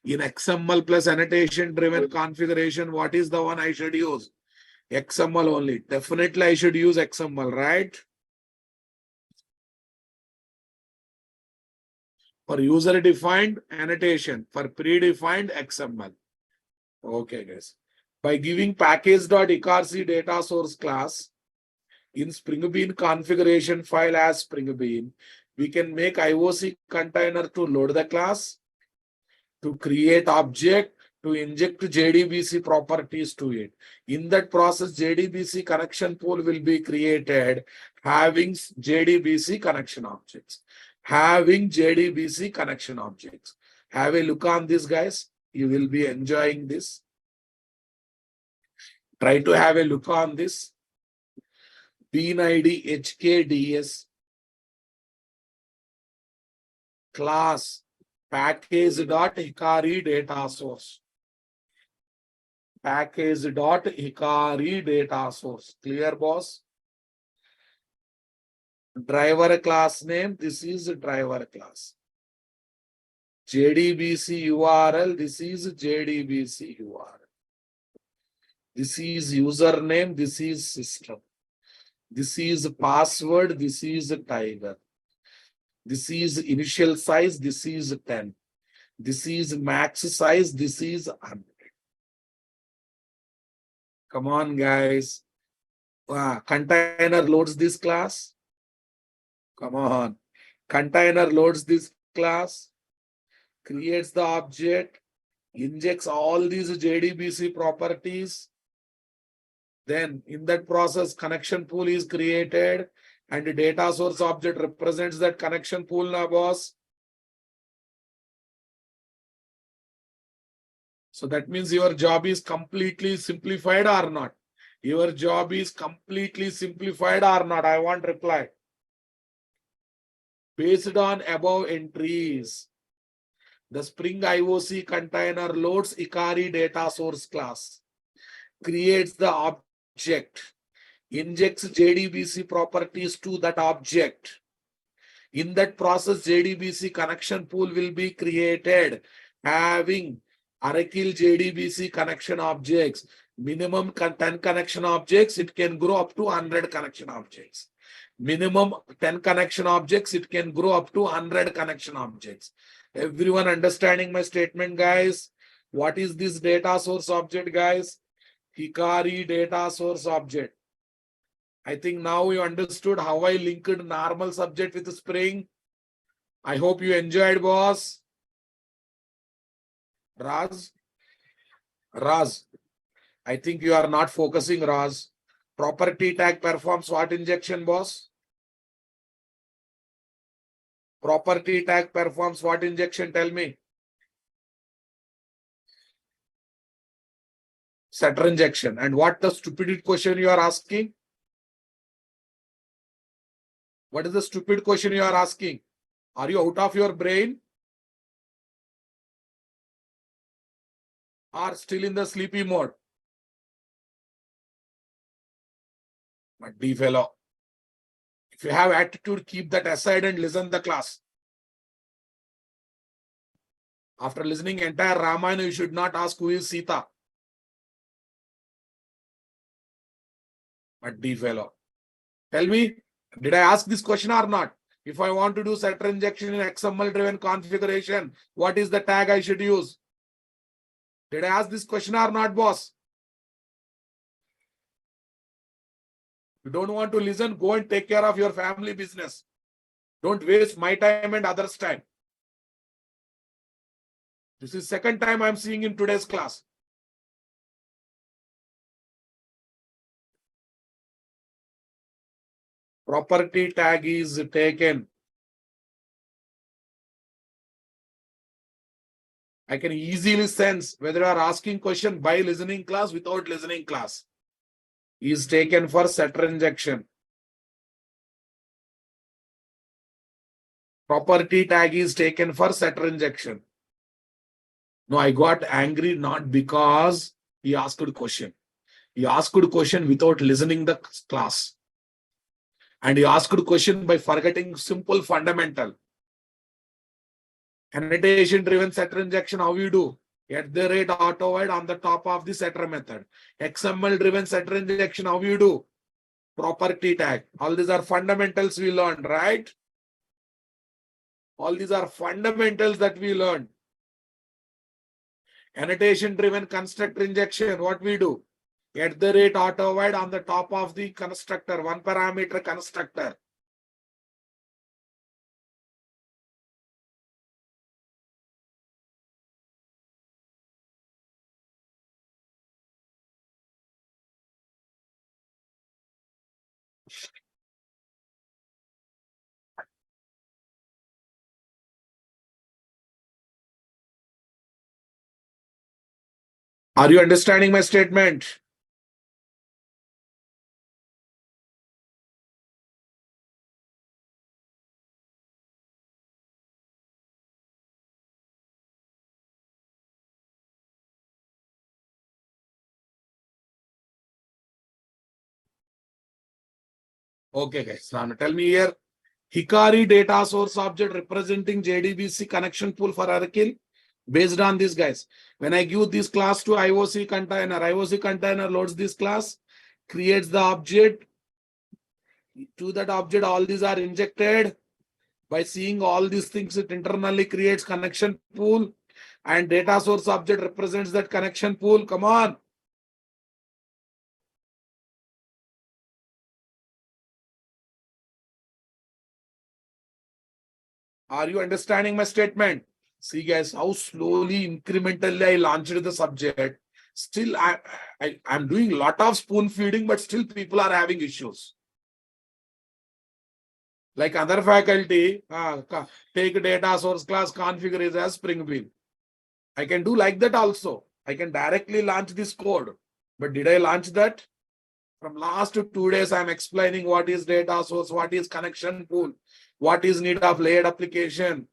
In XML plus annotation driven configuration, what is the one I should use? XML only. Definitely I should use XML, right? For user defined annotation, for predefined XML. Okay, guys. By giving package.icarc data source class in Spring Bean configuration file as Spring Bean, we can make IOC container to load the class, to create object, to inject JDBC properties to it. In that process, JDBC connection pool will be created having JDBC connection objects. Having JDBC connection objects. Have a look on this, guys. You will be enjoying this. Try to have a look on this. Bean ID HKDS class package.hikari data source. Package.hikari data source. Clear, boss? Driver class name. This is driver class. JDBC URL. This is JDBC URL. This is username. This is system. This is password. This is tiger. This is initial size. This is 10. This is max size. This is 100. Come on, guys. Container loads this class. Come on. Container loads this class. Creates the object. Injects all these JDBC properties. Then in that process, connection pool is created and the data source object represents that connection pool now, boss. So that means your job is completely simplified or not? Your job is completely simplified or not? I want reply. Based on above entries, the Spring IOC container loads Ikari data source class, creates the object, injects JDBC properties to that object. In that process, JDBC connection pool will be created having Oracle JDBC connection objects. Minimum 10 connection objects, it can grow up to 100 connection objects. Minimum 10 connection objects, it can grow up to 100 connection objects. Everyone understanding my statement, guys? What is this data source object, guys? Hikari data source object. I think now you understood how I linked normal subject with Spring. I hope you enjoyed, boss. Raz, I think you are not focusing, Raz. Property tag performs what injection, boss? Property tag performs what injection? Tell me. Setter injection. And what the stupid question you are asking? What is the stupid question you are asking? Are you out of your brain? Or still in the sleepy mode? My D fellow. If you have attitude, keep that aside and listen the class. After listening entire Ramayana, you should not ask who is Sita. But D fellow. Tell me, did I ask this question or not? If I want to do setter injection in XML driven configuration, what is the tag I should use? Did I ask this question or not, boss? You don't want to listen, go and take care of your family business. Don't waste my time and others' time. This is second time I'm seeing in today's class. Property tag is taken. I can easily sense whether you are asking question by listening class, without listening class. Is taken for setter injection. Property tag is taken for setter injection. No, I got angry not because he asked a question. He asked a question without listening the class. And he asked a question by forgetting simple fundamental. Annotation driven setter injection, how you do? At the rate auto void on the top of the setter method. XML driven setter injection, how you do? Property tag. All these are fundamentals we learned, right? All these are fundamentals that we learned. Annotation driven constructor injection, what we do? At the rate auto void on the top of the constructor, one parameter constructor. Are you understanding my statement? Okay, guys. Now tell me here. Hikari data source object representing JDBC connection pool for Oracle. Based on this, guys. When I give this class to IOC container loads this class, creates the object. To that object, all these are injected. By seeing all these things, it internally creates connection pool. And data source object represents that connection pool. Come on. Are you understanding my statement? See, guys, how slowly, incrementally I launched the subject. Still, I'm doing a lot of spoon feeding, but still people are having issues. Like other faculty, take data source class, configure it as Spring Bean. I can do like that also. I can directly launch this code. But did I launch that? From last 2 days, I'm explaining what is data source, what is connection pool, what is need of layered application,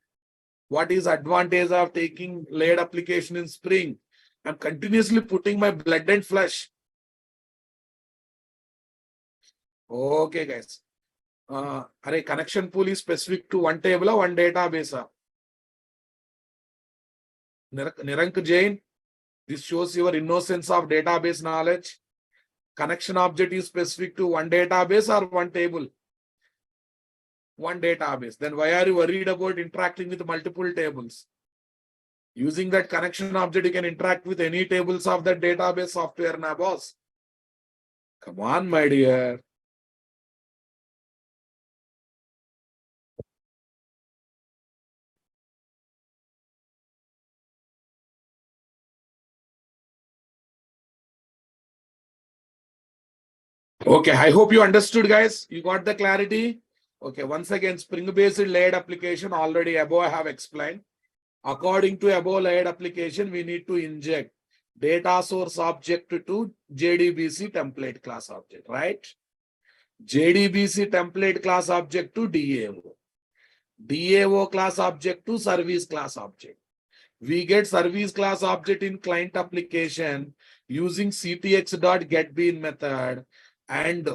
what is advantage of taking layered application in Spring. I'm continuously putting my blood and flesh. Okay, guys. Connection pool is specific to one table or one database. Nirank Jain, this shows your innocence of database knowledge. Connection object is specific to one database or one table? One database. Then why are you worried about interacting with multiple tables? Using that connection object, you can interact with any tables of that database software, na boss. Come on, my dear. Okay, I hope you understood, guys. You got the clarity? Okay, once again, Spring-based layered application already above I have explained. According to above layered application, we need to inject data source object to JDBC template class object, right? JDBC template class object to DAO. DAO class object to service class object. We get service class object in client application using ctx.getBean method and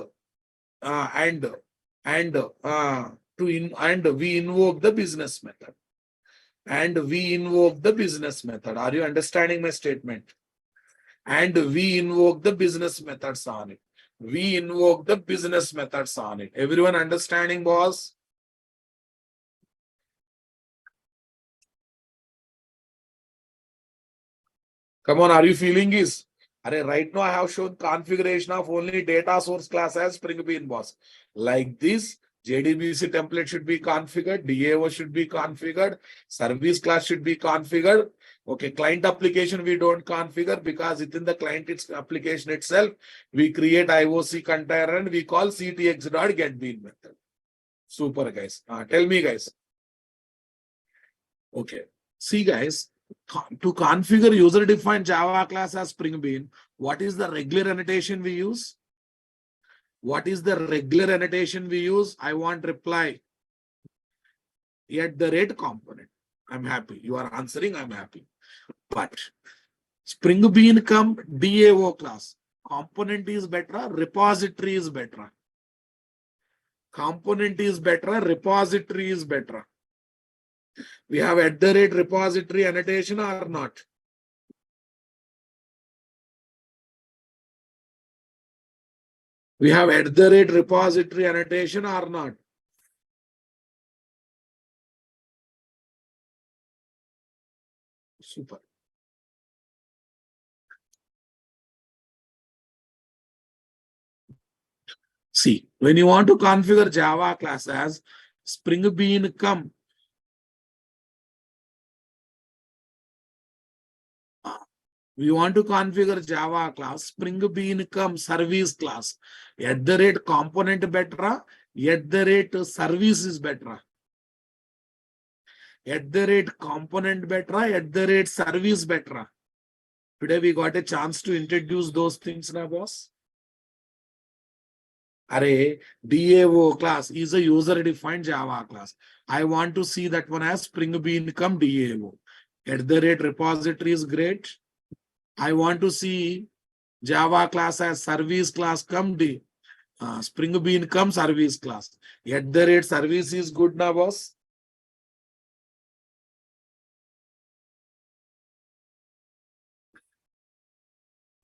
we invoke the business method. And we invoke the business method. Are you understanding my statement? And we invoke the business methods on it. We invoke the business methods on it. Everyone understanding, boss? Come on, are you feeling this? Right now I have shown configuration of only data source class as Spring Bean, boss. Like this, JDBC template should be configured, DAO should be configured, service class should be configured. Okay, client application we don't configure because within the client application itself, we create IOC container and we call ctx.getBean method. Super, guys. Tell me, guys. Okay. See, guys, to configure user-defined Java class as Spring Bean, what is the regular annotation we use? What is the regular annotation we use? I want reply at the rate component. I'm happy. You are answering, I'm happy. But Spring Bean come DAO class. Component is better, repository is better. Component is better, repository is better. We have at the rate repository annotation or not? We have at the rate repository annotation or not? Super. See, when you want to configure Java class as Spring Bean come, we want to configure Java class, Spring Bean come service class. At the rate component better, at the rate service is better. At the rate component better, at the rate service better. Today we got a chance to introduce those things now, boss. DAO class is a user-defined Java class. I want to see that one as Spring Bean come DAO. At the rate repository is great. I want to see Java class as service class come Spring Bean come service class. At the rate service is good now, boss.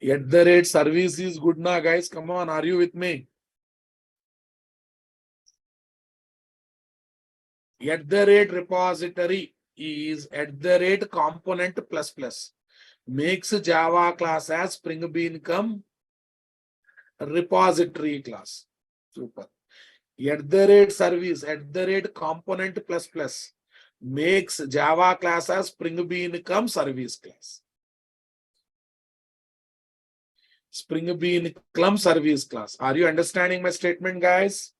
At the rate service is good now, guys. Come on, are you with me? At the rate repository is at the rate component plus plus. Makes Java class as Spring Bean come repository class. Super. At the rate service, at the rate component plus plus. Makes Java class as Spring Bean come service class. Spring Bean come service class. Are you understanding my statement, guys?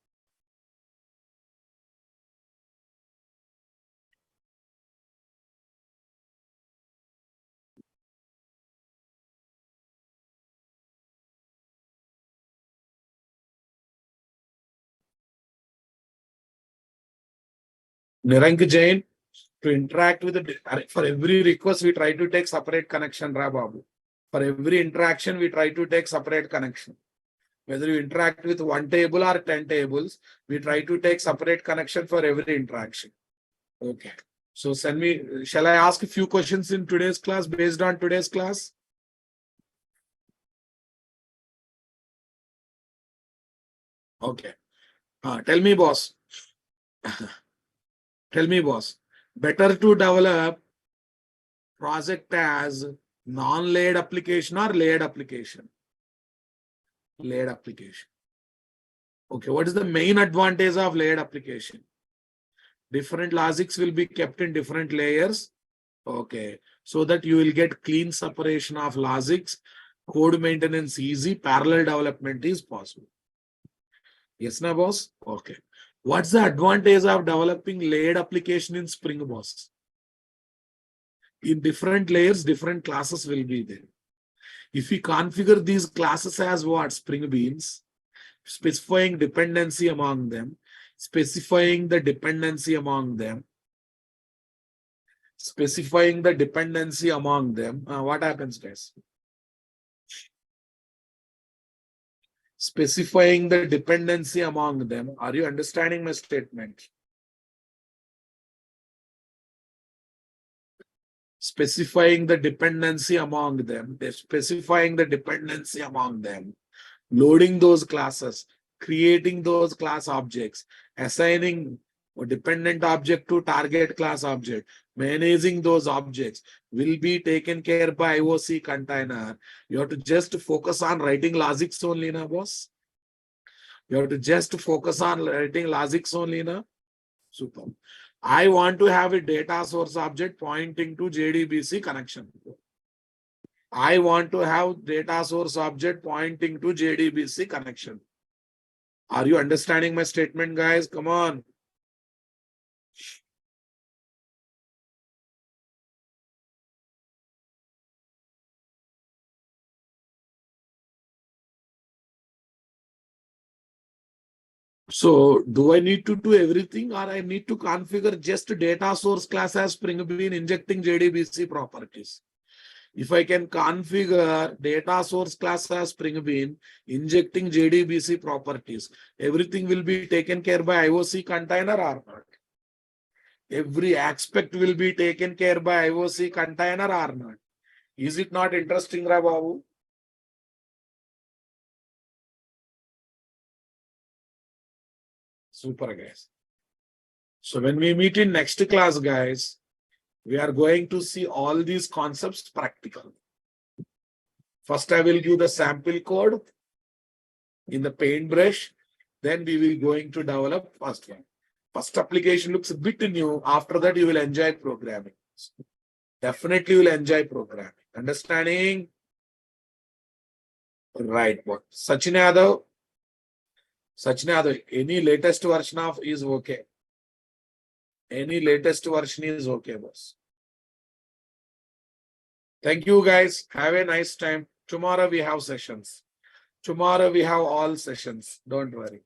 Nirank Jain, to interact with the, for every request, we try to take separate connection, Ra Babu. For every interaction, we try to take separate connection. Whether you interact with 1 table or 10 tables, we try to take separate connection for every interaction. Okay. So send me, shall I ask a few questions in today's class based on today's class? Okay. Tell me, boss. Tell me, boss. Better to develop project as non-layered application or layered application? Layered application. Okay. What is the main advantage of layered application? Different logics will be kept in different layers. Okay. So that you will get clean separation of logics, code maintenance easy, parallel development is possible. Yes, na boss? Okay. What's the advantage of developing layered application in Spring, boss? In different layers, different classes will be there. If we configure these classes as what? Spring Beans, specifying dependency among them, specifying the dependency among them, what happens, guys? Specifying the dependency among them. Are you understanding my statement? specifying the dependency among them, loading those classes, creating those class objects, assigning a dependent object to target class object, managing those objects will be taken care by IOC container. You have to just focus on writing logics only, na boss. You have to just focus on writing logics only, na. Super. I want to have a data source object pointing to JDBC connection. I want to have data source object pointing to JDBC connection. Are you understanding my statement, guys? Come on. So do I need to do everything, or I need to configure just data source class as Spring Bean injecting JDBC properties? If I can configure data source class as Spring Bean injecting JDBC properties, everything will be taken care by IOC container or not? Every aspect will be taken care by IOC container or not? Is it not interesting, Babu? Super, guys. So when we meet in next class, guys, we are going to see all these concepts practical. First, I will give the sample code in the paintbrush. Then we will going to develop first one. First application looks a bit new. After that, you will enjoy programming. Definitely you will enjoy programming. Understanding? Right. What? Sachin Yadav, any latest version of is okay. Any latest version is okay, boss. Thank you, guys. Have a nice time. Tomorrow we have sessions. Tomorrow we have all sessions. Don't worry.